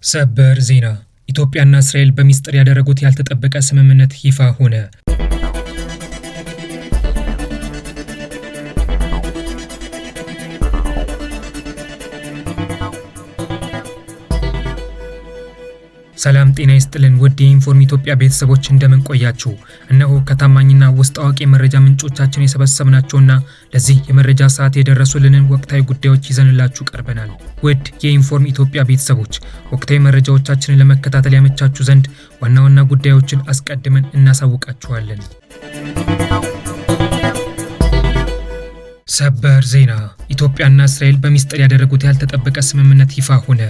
ሰበር ዜና ኢትዮጵያና እስራኤል በሚስጥር ያደረጉት ያልተጠበቀ ስምምነት ይፋ ሆነ። ሰላም ጤና ይስጥልን ውድ የኢንፎርም ኢትዮጵያ ቤተሰቦች እንደምን ቆያችሁ? እነሆ ከታማኝና ውስጥ አዋቂ መረጃ ምንጮቻችን የሰበሰብናቸውና ለዚህ የመረጃ ሰዓት የደረሱልንን ወቅታዊ ጉዳዮች ይዘንላችሁ ቀርበናል። ውድ የኢንፎርም ኢትዮጵያ ቤተሰቦች ወቅታዊ መረጃዎቻችንን ለመከታተል ያመቻችሁ ዘንድ ዋና ዋና ጉዳዮችን አስቀድመን እናሳውቃችኋለን። ሰበር ዜና ኢትዮጵያና እስራኤል በሚስጥር ያደረጉት ያልተጠበቀ ስምምነት ይፋ ሆነ።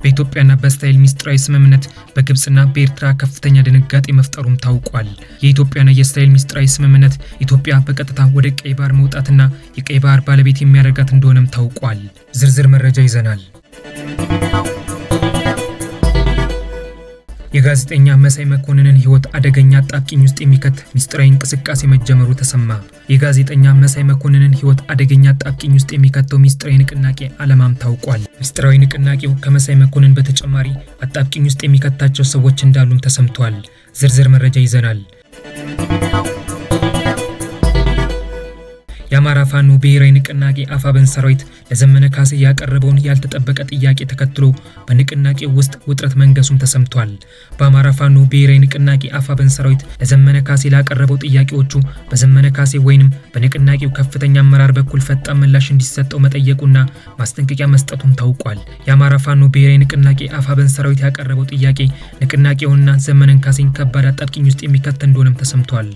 በኢትዮጵያና በእስራኤል ሚስጥራዊ ስምምነት በግብጽና በኤርትራ ከፍተኛ ድንጋጤ መፍጠሩም ታውቋል። የኢትዮጵያና የእስራኤል ሚስጥራዊ ስምምነት ኢትዮጵያ በቀጥታ ወደ ቀይ ባህር መውጣትና የቀይ ባህር ባለቤት የሚያደርጋት እንደሆነም ታውቋል። ዝርዝር መረጃ ይዘናል። የጋዜጠኛ መሳይ መኮንንን ሕይወት አደገኛ አጣብቂኝ ውስጥ የሚከት ሚስጥራዊ እንቅስቃሴ መጀመሩ ተሰማ። የጋዜጠኛ መሳይ መኮንንን ሕይወት አደገኛ አጣብቂኝ ውስጥ የሚከተው ሚስጥራዊ ንቅናቄ ዓላማም ታውቋል። ሚስጥራዊ ንቅናቄው ከመሳይ መኮንን በተጨማሪ አጣብቂኝ ውስጥ የሚከታቸው ሰዎች እንዳሉም ተሰምቷል። ዝርዝር መረጃ ይዘናል። የአማራ ፋኖ ብሔራዊ ንቅናቄ አፋብኃኝ ሰራዊት ለዘመነ ካሴ ያቀረበውን ያልተጠበቀ ጥያቄ ተከትሎ በንቅናቄው ውስጥ ውጥረት መንገሱም ተሰምቷል። በአማራ ፋኖ ብሔራዊ ንቅናቄ አፋብኃኝ ሰራዊት ለዘመነ ካሴ ላቀረበው ጥያቄዎቹ በዘመነ ካሴ ወይንም በንቅናቄው ከፍተኛ አመራር በኩል ፈጣን ምላሽ እንዲሰጠው መጠየቁና ማስጠንቀቂያ መስጠቱም ታውቋል። የአማራ ፋኖ ብሔራዊ ንቅናቄ አፋብኃኝ ሰራዊት ያቀረበው ጥያቄ ንቅናቄውና ዘመነ ካሴን ከባድ አጣብቂኝ ውስጥ የሚከት እንደሆነም ተሰምቷል።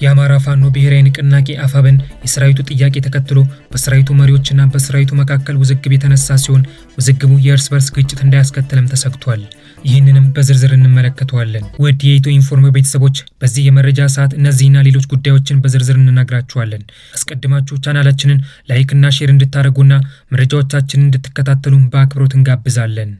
የአማራ ፋኖ ብሔራዊ ንቅናቄ አፋብኃኝ የሰራዊቱ ጥያቄ ተከትሎ በሰራዊቱ መሪዎችና በሰራዊቱ መካከል ውዝግብ የተነሳ ሲሆን ውዝግቡ የእርስ በርስ ግጭት እንዳያስከትልም ተሰግቷል። ይህንንም በዝርዝር እንመለከተዋለን። ውድ የኢትዮ ኢንፎርም ቤተሰቦች በዚህ የመረጃ ሰዓት እነዚህና ሌሎች ጉዳዮችን በዝርዝር እንነግራችኋለን። አስቀድማችሁ ቻናላችንን ላይክና ሼር እንድታደርጉና መረጃዎቻችንን እንድትከታተሉ በአክብሮት እንጋብዛለን።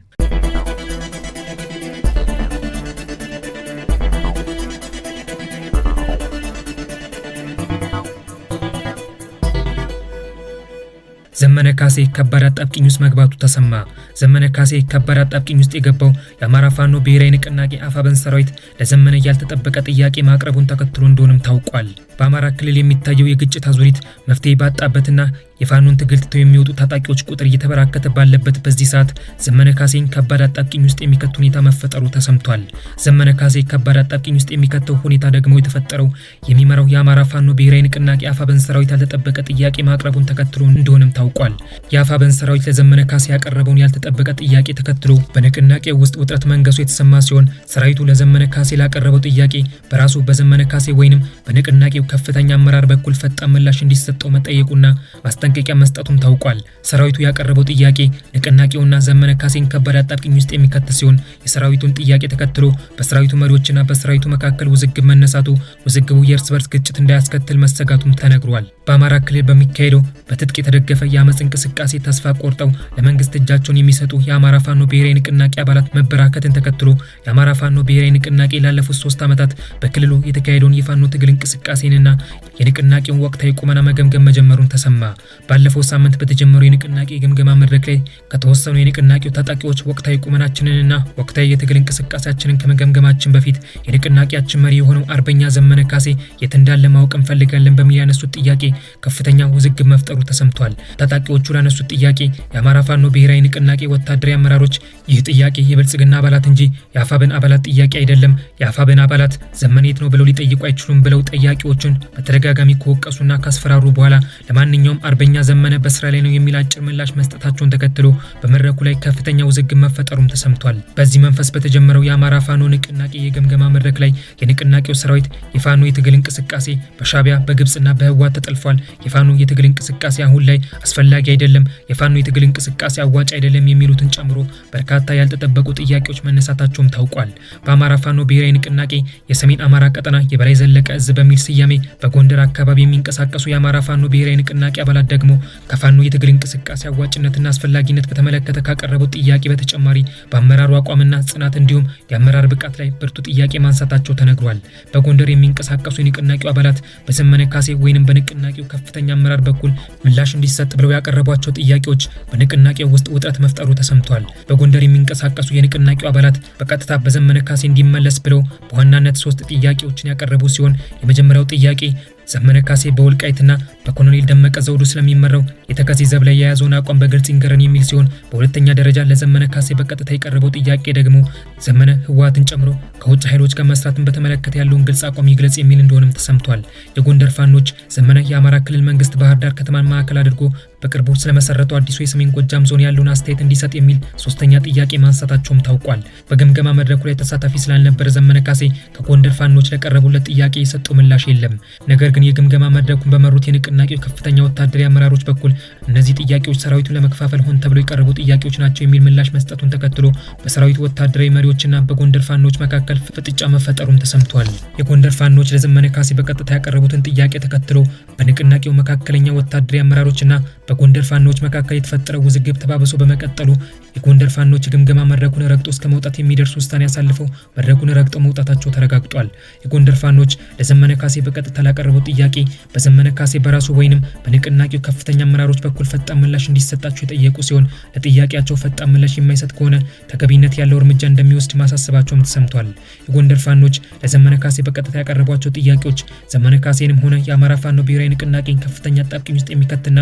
ዘመነ ካሴ ከባድ አጣብቂኝ ውስጥ መግባቱ ተሰማ። ዘመነ ካሴ ከባድ አጣብቂኝ ውስጥ የገባው የአማራ ፋኖ ብሔራዊ ንቅናቄ አፋብኃኝ ሰራዊት ለዘመነ ያልተጠበቀ ጥያቄ ማቅረቡን ተከትሎ እንደሆነም ታውቋል። በአማራ ክልል የሚታየው የግጭት አዙሪት መፍትሄ ባጣበትና የፋኖን ትግል ትተው የሚወጡ ታጣቂዎች ቁጥር እየተበራከተ ባለበት በዚህ ሰዓት ዘመነ ካሴን ከባድ አጣብቂኝ ውስጥ የሚከት ሁኔታ መፈጠሩ ተሰምቷል። ዘመነ ካሴ ከባድ አጣብቂኝ ውስጥ የሚከተው ሁኔታ ደግሞ የተፈጠረው የሚመራው የአማራ ፋኖ ብሔራዊ ንቅናቄ አፋብኃኝ ሰራዊት ያልተጠበቀ ጥያቄ ማቅረቡን ተከትሎ እንደሆነም ታውቋል። የአፋብኃኝ ሰራዊት ለዘመነ ካሴ ያቀረበውን ያልተጠበቀ ጥያቄ ተከትሎ በንቅናቄው ውስጥ ውጥረት መንገሱ የተሰማ ሲሆን ሰራዊቱ ለዘመነ ካሴ ላቀረበው ጥያቄ በራሱ በዘመነ ካሴ ወይንም በንቅናቄው ከፍተኛ አመራር በኩል ፈጣን ምላሽ እንዲሰጠው መጠየቁና ማስጠንቀቂያ መስጠቱም ታውቋል። ሰራዊቱ ያቀረበው ጥያቄ ንቅናቄውና ዘመነ ካሴን ከባድ አጣብቂኝ ውስጥ የሚከት ሲሆን የሰራዊቱን ጥያቄ ተከትሎ በሰራዊቱ መሪዎችና በሰራዊቱ መካከል ውዝግብ መነሳቱ ውዝግቡ የእርስ በርስ ግጭት እንዳያስከትል መሰጋቱም ተነግሯል። በአማራ ክልል በሚካሄደው በትጥቅ የተደገፈ የአመፅ እንቅስቃሴ ተስፋ ቆርጠው ለመንግስት እጃቸውን የሚሰጡ የአማራ ፋኖ ብሔራዊ ንቅናቄ አባላት መበራከትን ተከትሎ የአማራ ፋኖ ብሔራዊ ንቅናቄ ላለፉት 3 ዓመታት በክልሉ የተካሄደውን የፋኖ ትግል እንቅስቃሴንና የንቅናቄውን ወቅታዊ ቁመና መገምገም መጀመሩን ተሰማ። ባለፈው ሳምንት በተጀመረው የንቅናቄ ግምገማ መድረክ ላይ ከተወሰኑ የንቅናቄው ታጣቂዎች ወቅታዊ ቁመናችንንና ወቅታዊ የትግል እንቅስቃሴያችንን ከመገምገማችን በፊት የንቅናቄያችን መሪ የሆነው አርበኛ ዘመነ ካሴ የት እንዳለ ማወቅ እንፈልጋለን በሚል ያነሱት ጥያቄ ከፍተኛ ውዝግብ መፍጠሩ ተሰምቷል። ታጣቂዎቹ ላነሱት ጥያቄ የአማራ ፋኖ ብሔራዊ ንቅናቄ ወታደራዊ አመራሮች ይህ ጥያቄ የብልጽግና አባላት እንጂ የአፋብኃኝ አባላት ጥያቄ አይደለም፣ የአፋብኃኝ አባላት ዘመነ የት ነው ብለው ሊጠይቁ አይችሉም ብለው ጠያቂዎቹን በተደጋጋሚ ከወቀሱና ካስፈራሩ በኋላ ለማንኛውም አርበኛ ዘመነ በስራ ላይ ነው የሚል አጭር ምላሽ መስጠታቸውን ተከትሎ በመድረኩ ላይ ከፍተኛ ውዝግብ መፈጠሩም ተሰምቷል። በዚህ መንፈስ በተጀመረው የአማራ ፋኖ ንቅናቄ የግምገማ መድረክ ላይ የንቅናቄው ሰራዊት የፋኖ የትግል እንቅስቃሴ በሻዕቢያ በግብጽና በህወሓት ተጠልፏል፣ የፋኖ የትግል እንቅስቃሴ አሁን ላይ አስፈላጊ አይደለም፣ የፋኖ የትግል እንቅስቃሴ አዋጭ አይደለም የሚሉትን ጨምሮ በርካታ ያልተጠበቁ ጥያቄዎች መነሳታቸውም ታውቋል። በአማራ ፋኖ ብሔራዊ ንቅናቄ የሰሜን አማራ ቀጠና የበላይ ዘለቀ እዝ በሚል ስያሜ በጎንደር አካባቢ የሚንቀሳቀሱ የአማራ ፋኖ ብሔራዊ ንቅናቄ አባላት ደግሞ ከፋኖ የትግል እንቅስቃሴ አዋጭነትና አስፈላጊነት በተመለከተ ካቀረቡት ጥያቄ በተጨማሪ በአመራሩ አቋምና ጽናት እንዲሁም የአመራር ብቃት ላይ ብርቱ ጥያቄ ማንሳታቸው ተነግሯል። በጎንደር የሚንቀሳቀሱ የንቅናቄው አባላት በዘመነ ካሴ ወይንም በንቅናቄው ከፍተኛ አመራር በኩል ምላሽ እንዲሰጥ ብለው ያቀረቧቸው ጥያቄዎች በንቅናቄው ውስጥ ውጥረት መፍጠሩ ተሰምቷል። በጎንደር የሚንቀሳቀሱ የንቅናቄው አባላት በቀጥታ በዘመነ ካሴ እንዲመለስ ብለው በዋናነት 3 ጥያቄዎችን ያቀረቡ ሲሆን የመጀመሪያው ጥያቄ ዘመነ ካሴ በወልቃይትና በኮሎኔል ደመቀ ዘውዱ ስለሚመራው የተከዜ ዘብ ላይ የያዘውን አቋም በግልጽ ይንገረን የሚል ሲሆን በሁለተኛ ደረጃ ለዘመነ ካሴ በቀጥታ የቀረበው ጥያቄ ደግሞ ዘመነ ህወሓትን ጨምሮ ከውጭ ኃይሎች ጋር መስራትን በተመለከተ ያለውን ግልጽ አቋም ይግለጽ የሚል እንደሆነም ተሰምቷል። የጎንደር ፋኖች ዘመነ የአማራ ክልል መንግስት ባህር ዳር ከተማን ማዕከል አድርጎ በቅርቡ ስለመሰረተው አዲሱ የሰሜን ጎጃም ዞን ያለውን አስተያየት እንዲሰጥ የሚል ሶስተኛ ጥያቄ ማንሳታቸውም ታውቋል። በግምገማ መድረኩ ላይ ተሳታፊ ስላልነበረ ዘመነ ካሴ ከጎንደር ፋኖች ለቀረቡለት ጥያቄ የሰጠው ምላሽ የለም። ነገር ግን የግምገማ መድረኩን በመሩት የንቅናቄው ከፍተኛ ወታደራዊ አመራሮች በኩል እነዚህ ጥያቄዎች ሰራዊቱን ለመከፋፈል ሆን ተብሎ የቀረቡ ጥያቄዎች ናቸው የሚል ምላሽ መስጠቱን ተከትሎ በሰራዊቱ ወታደራዊ መሪዎችና በጎንደር ፋኖች መካከል ፍጥጫ መፈጠሩም ተሰምቷል። የጎንደር ፋኖች ለዘመነ ካሴ በቀጥታ ያቀረቡትን ጥያቄ ተከትሎ በንቅናቄው መካከለኛ ወታደራዊ አመራሮችና በጎንደር ፋኖች መካከል የተፈጠረው ውዝግብ ተባብሶ በመቀጠሉ የጎንደር ፋኖች ግምገማ መድረኩን ረግጦ እስከ መውጣት የሚደርስ ውሳኔ ያሳልፈው መድረኩን ረግጠው መውጣታቸው ተረጋግጧል። የጎንደር ፋኖች ለዘመነ ካሴ በቀጥታ ላቀረቡት ጥያቄ በዘመነ ካሴ በራሱ ወይንም በንቅናቄው ከፍተኛ አመራሮች በኩል ፈጣን ምላሽ እንዲሰጣቸው የጠየቁ ሲሆን ለጥያቄያቸው ፈጣን ምላሽ የማይሰጥ ከሆነ ተገቢነት ያለው እርምጃ እንደሚወስድ ማሳሰባቸውም ተሰምቷል። የጎንደር ፋኖች ለዘመነ ካሴ በቀጥታ ያቀረቧቸው ጥያቄዎች ዘመነ ካሴንም ሆነ የአማራ ፋኖ ብሔራዊ ንቅናቄን ከፍተኛ አጣብቂኝ ውስጥ የሚከትና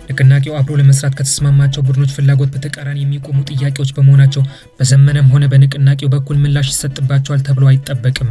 ንቅናቄው አብሮ ለመስራት ከተስማማቸው ቡድኖች ፍላጎት በተቃራኒ የሚቆሙ ጥያቄዎች በመሆናቸው በዘመነም ሆነ በንቅናቄው በኩል ምላሽ ይሰጥባቸዋል ተብሎ አይጠበቅም።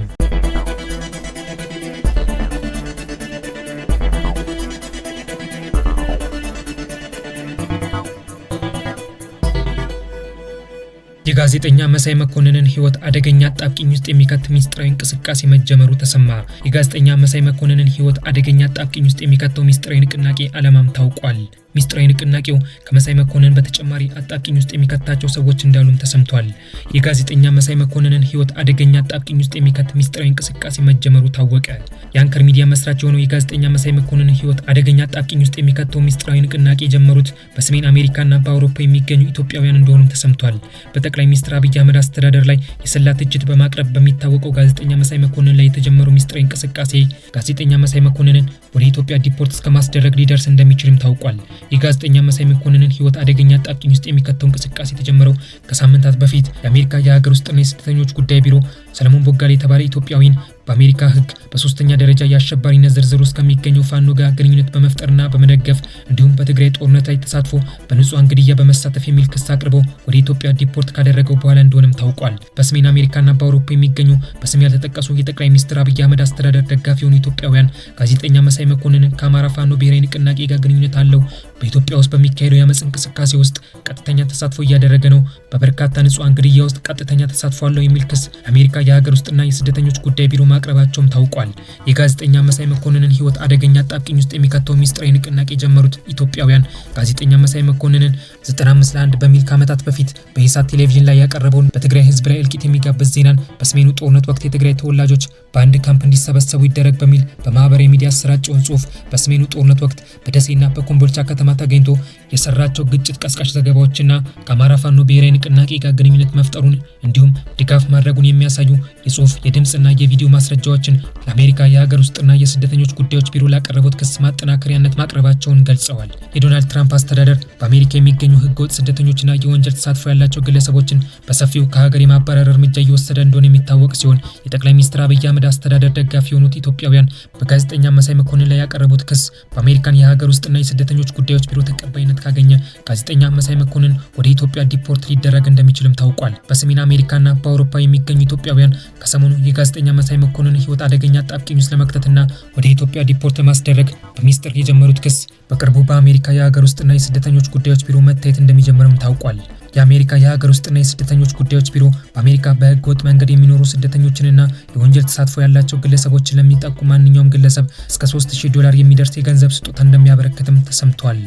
የጋዜጠኛ መሳይ መኮንንን ህይወት አደገኛ አጣብቂኝ ውስጥ የሚከት ሚስጥራዊ እንቅስቃሴ መጀመሩ ተሰማ። የጋዜጠኛ መሳይ መኮንንን ህይወት አደገኛ አጣብቂኝ ውስጥ የሚከተው ሚስጥራዊ ንቅናቄ ዓላማም ታውቋል። ሚስጥራዊ ንቅናቄው ከመሳይ መኮንን በተጨማሪ አጣብቂኝ ውስጥ የሚከታቸው ሰዎች እንዳሉም ተሰምቷል። የጋዜጠኛ መሳይ መኮንንን ህይወት አደገኛ አጣብቂኝ ውስጥ የሚከት ሚስጥራዊ እንቅስቃሴ መጀመሩ ታወቀ። የአንከር ሚዲያ መስራች የሆነው የጋዜጠኛ መሳይ መኮንንን ህይወት አደገኛ አጣብቂኝ ውስጥ የሚከተው ሚስጥራዊ ንቅናቄ የጀመሩት በሰሜን አሜሪካና በአውሮፓ የሚገኙ ኢትዮጵያውያን እንደሆኑም ተሰምቷል። በጠቅላይ ሚኒስትር አብይ አህመድ አስተዳደር ላይ የሰላ ትችት በማቅረብ በሚታወቀው ጋዜጠኛ መሳይ መኮንን ላይ የተጀመረው ሚስጥራዊ እንቅስቃሴ ጋዜጠኛ መሳይ መኮንንን ወደ ኢትዮጵያ ዲፖርት እስከ ማስደረግ ሊደርስ እንደሚችልም ታውቋል። የጋዜጠኛ መሳይ መኮንንን ህይወት አደገኛ አጣብቂኝ ውስጥ የሚከተው እንቅስቃሴ የተጀመረው ከሳምንታት በፊት የአሜሪካ የሀገር ውስጥና የስደተኞች ጉዳይ ቢሮ ሰለሞን ቦጋሌ የተባለ ኢትዮጵያዊን በአሜሪካ ህግ በሶስተኛ ደረጃ የአሸባሪነት ዝርዝር ውስጥ ከሚገኘው ፋኖ ጋር ግንኙነት በመፍጠርና በመደገፍ እንዲሁም በትግራይ ጦርነት ላይ ተሳትፎ በንጹሃን ግድያ በመሳተፍ የሚል ክስ አቅርቦ ወደ ኢትዮጵያ ዲፖርት ካደረገው በኋላ እንደሆነም ታውቋል። በሰሜን አሜሪካና በአውሮፓ የሚገኙ በስም ያልተጠቀሱ የጠቅላይ ሚኒስትር አብይ አህመድ አስተዳደር ደጋፊ የሆኑ ኢትዮጵያውያን ጋዜጠኛ መሳይ መኮንንን ከአማራ ፋኖ ብሔራዊ ንቅናቄ ጋር ግንኙነት አለው፣ በኢትዮጵያ ውስጥ በሚካሄደው የአመፅ እንቅስቃሴ ውስጥ ቀጥተኛ ተሳትፎ እያደረገ ነው፣ በበርካታ ንጹሃን ግድያ ውስጥ ቀጥተኛ ተሳትፎ አለው የሚል ክስ አሜሪካ የሀገር ውስጥና የስደተኞች ጉዳይ ቢሮ ማቅረባቸውም ታውቋል። የጋዜጠኛ መሳይ መኮንንን ህይወት አደገኛ አጣብቂኝ ውስጥ የሚከተው ሚስጥራዊ ንቅናቄ የጀመሩት ኢትዮጵያውያን ጋዜጠኛ መሳይ መኮንንን 95 ለ1 በሚል ከዓመታት በፊት በኢሳት ቴሌቪዥን ላይ ያቀረበውን በትግራይ ህዝብ ላይ እልቂት የሚጋብዝ ዜናን በሰሜኑ ጦርነት ወቅት የትግራይ ተወላጆች በአንድ ካምፕ እንዲሰበሰቡ ይደረግ በሚል በማህበራዊ ሚዲያ ያሰራጨውን ጽሁፍ በሰሜኑ ጦርነት ወቅት በደሴና በኮምቦልቻ ከተማ ተገኝቶ የሰራቸው ግጭት ቀስቃሽ ዘገባዎችና ከአማራ ፋኖ ብሔራዊ ንቅናቄ ጋር ግንኙነት መፍጠሩን እንዲሁም ድጋፍ ማድረጉን የሚያሳዩ የጽሁፍ የድምጽና የቪዲዮ ማስረጃዎችን ለአሜሪካ የሀገር ውስጥና የስደተኞች ጉዳዮች ቢሮ ላቀረቡት ክስ ማጠናከሪያነት ማቅረባቸውን ገልጸዋል። የዶናልድ ትራምፕ አስተዳደር በአሜሪካ የሚገኙ ህገወጥ ስደተኞችና የወንጀል ተሳትፎ ያላቸው ግለሰቦችን በሰፊው ከሀገር የማባረር እርምጃ እየወሰደ እንደሆነ የሚታወቅ ሲሆን የጠቅላይ ሚኒስትር አብይ አህመድ አስተዳደር ደጋፊ የሆኑት ኢትዮጵያውያን በጋዜጠኛ መሳይ መኮንን ላይ ያቀረቡት ክስ በአሜሪካን የሀገር ውስጥና የስደተኞች ጉዳዮች ቢሮ ተቀባይነት ካገኘ ጋዜጠኛ መሳይ መኮንን ወደ ኢትዮጵያ ዲፖርት ሊደረግ እንደሚችልም ታውቋል። በሰሜን አሜሪካና በአውሮፓ የሚገኙ ኢትዮጵያውያን ከሰሞኑ የጋዜጠኛ መሳይ መኮንን ህይወት አደገኛ አጣብቂኝ ውስጥ ለመክተትና ወደ ኢትዮጵያ ዲፖርት ለማስደረግ በሚስጥር የጀመሩት ክስ በቅርቡ በአሜሪካ የሀገር ውስጥና የስደተኞች ጉዳዮች ቢሮ መታየት እንደሚጀምርም ታውቋል። የአሜሪካ የሀገር ውስጥና የስደተኞች ጉዳዮች ቢሮ በአሜሪካ በህገ ወጥ መንገድ የሚኖሩ ስደተኞችንና የወንጀል ተሳትፎ ያላቸው ግለሰቦችን ለሚጠቁ ማንኛውም ግለሰብ እስከ $3000 የሚደርስ የገንዘብ ስጦታ እንደሚያበረክትም ተሰምቷል።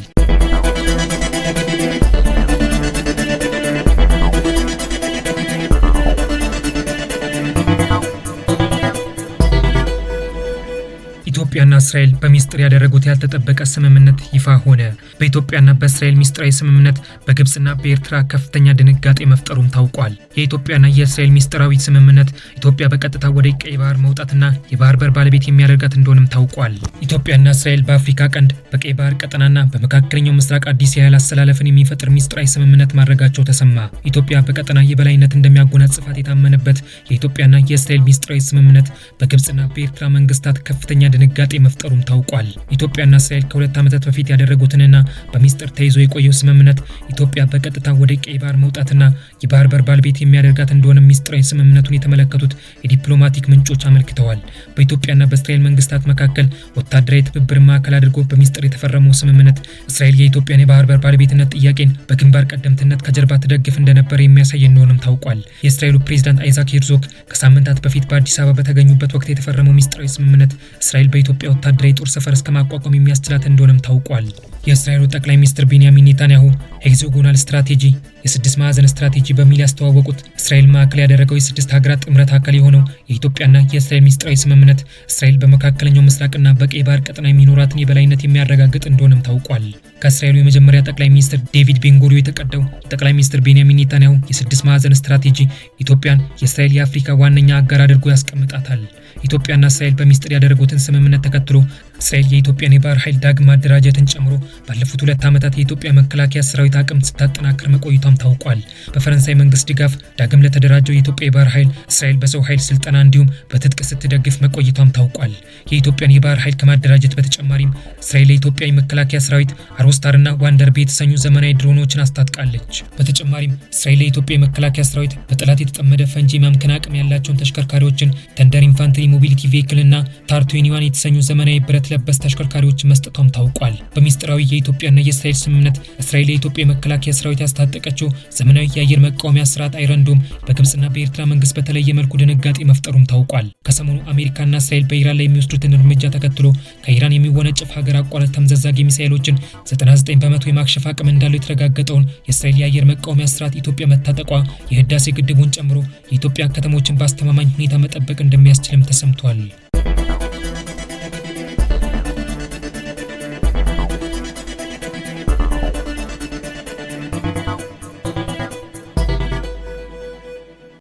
ኢትዮጵያና እስራኤል በሚስጥር ያደረጉት ያልተጠበቀ ስምምነት ይፋ ሆነ። በኢትዮጵያና በእስራኤል ሚስጥራዊ ስምምነት በግብጽና በኤርትራ ከፍተኛ ድንጋጤ መፍጠሩም ታውቋል። የኢትዮጵያና የእስራኤል ሚስጥራዊ ስምምነት ኢትዮጵያ በቀጥታ ወደ ቀይ ባህር መውጣትና የባህር በር ባለቤት የሚያደርጋት እንደሆነም ታውቋል። ኢትዮጵያና እስራኤል በአፍሪካ ቀንድ በቀይ ባህር ቀጠናና በመካከለኛው ምስራቅ አዲስ የኃይል አሰላለፍን የሚፈጥር ሚስጥራዊ ስምምነት ማድረጋቸው ተሰማ። ኢትዮጵያ በቀጠና የበላይነት እንደሚያጎናጽፋት የታመነበት የኢትዮጵያና የእስራኤል ሚስጥራዊ ስምምነት በግብጽና በኤርትራ መንግስታት ከፍተኛ ድንጋጤ መፍጠሩም ታውቋል። ኢትዮጵያና እስራኤል ከሁለት ዓመታት በፊት ያደረጉትንና በሚስጥር ተይዞ የቆየው ስምምነት ኢትዮጵያ በቀጥታ ወደ ቀይ ባህር መውጣትና የባህር በር ባለቤት የሚያደርጋት እንደሆነ ሚስጥራዊ ስምምነቱን የተመለከቱት የዲፕሎማቲክ ምንጮች አመልክተዋል። በኢትዮጵያና በእስራኤል መንግስታት መካከል ወታደራዊ ትብብር ማዕከል አድርጎ በሚስጥር የተፈረመው ስምምነት እስራኤል የኢትዮጵያን የባህር በር ባለቤትነት ጥያቄን በግንባር ቀደምትነት ከጀርባ ትደግፍ እንደነበረ የሚያሳይ እንደሆነም ታውቋል። የእስራኤሉ ፕሬዝዳንት አይዛክ ሄርዞግ ከሳምንታት በፊት በአዲስ አበባ በተገኙበት ወቅት የተፈረመው ሚስጥራዊ ስምምነት እስራኤል በኢትዮጵያ ወታደራዊ ጦር ሰፈር እስከ ማቋቋም የሚያስችላት እንደሆነም ታውቋል። የእስራኤሉ ጠቅላይ ሚኒስትር ቤንያሚን ኔታንያሁ ሄክሳጎናል ስትራቴጂ የስድስት ማዕዘን ስትራቴጂ በሚል ያስተዋወቁት እስራኤል ማዕከል ያደረገው የስድስት ሀገራት ጥምረት አካል የሆነው የኢትዮጵያና የእስራኤል ሚስጥራዊ ስምምነት እስራኤል በመካከለኛው ምስራቅና በቀይ ባህር ቀጠና የሚኖራትን የበላይነት የሚያረጋግጥ እንደሆነም ታውቋል። ከእስራኤሉ የመጀመሪያ ጠቅላይ ሚኒስትር ዴቪድ ቤንጉሪዮ የተቀዳው የጠቅላይ ሚኒስትር ቤንያሚን ኔታንያሁ የስድስት ማዕዘን ስትራቴጂ ኢትዮጵያን የእስራኤል የአፍሪካ ዋነኛ አጋር አድርጎ ያስቀምጣታል። ኢትዮጵያና እስራኤል በሚስጥር ያደረጉትን ስምምነት ተከትሎ እስራኤል የኢትዮጵያን የባህር ኃይል ዳግም ማደራጀትን ጨምሮ ባለፉት 2 ዓመታት የኢትዮጵያ መከላከያ ሰራዊት አቅም ስታጠናክር መቆየቷም ታውቋል። በፈረንሳይ መንግስት ድጋፍ ዳግም ለተደራጀው የኢትዮጵያ የባህር ኃይል እስራኤል በሰው ኃይል ስልጠና እንዲሁም በትጥቅ ስትደግፍ መቆየቷም ታውቋል። የኢትዮጵያን የባህር ኃይል ከማደራጀት በተጨማሪም እስራኤል የኢትዮጵያ የመከላከያ ሰራዊት አሮስታርና ዋንደርቤ የተሰኙ ዘመናዊ ድሮኖችን አስታጥቃለች። በተጨማሪም እስራኤል የኢትዮጵያ የመከላከያ ሰራዊት በጠላት የተጠመደ ፈንጂ የማምከን አቅም ያላቸውን ተሽከርካሪዎችን ተንደር ኢንፋንትሪ ሞቢሊቲ ቬሂክል እና ታር21 የተሰኙ ዘመናዊ ብረት ለበስ ተሽከርካሪዎች መስጠቷም ታውቋል። በሚስጥራዊ የኢትዮጵያና የእስራኤል ስምምነት እስራኤል የኢትዮጵያ የመከላከያ ሰራዊት ያስታጠቀችው ዘመናዊ የአየር መቃወሚያ ስርዓት አይረን ዶም በግብጽና በኤርትራ መንግስት በተለየ መልኩ ድንጋጤ መፍጠሩም ታውቋል። ከሰሞኑ አሜሪካና እስራኤል በኢራን ላይ የሚወስዱትን እርምጃ ተከትሎ ከኢራን የሚወነጨፍ ሀገር አቋራጭ ተምዘዛጊ ሚሳኤሎችን 99 በመቶ የማክሸፍ አቅም እንዳለው የተረጋገጠውን የእስራኤል የአየር መቃወሚያ ስርዓት ኢትዮጵያ መታጠቋ የህዳሴ ግድቡን ጨምሮ የኢትዮጵያ ከተሞችን በአስተማማኝ ሁኔታ መጠበቅ እንደሚያስችልም ተሰምቷል።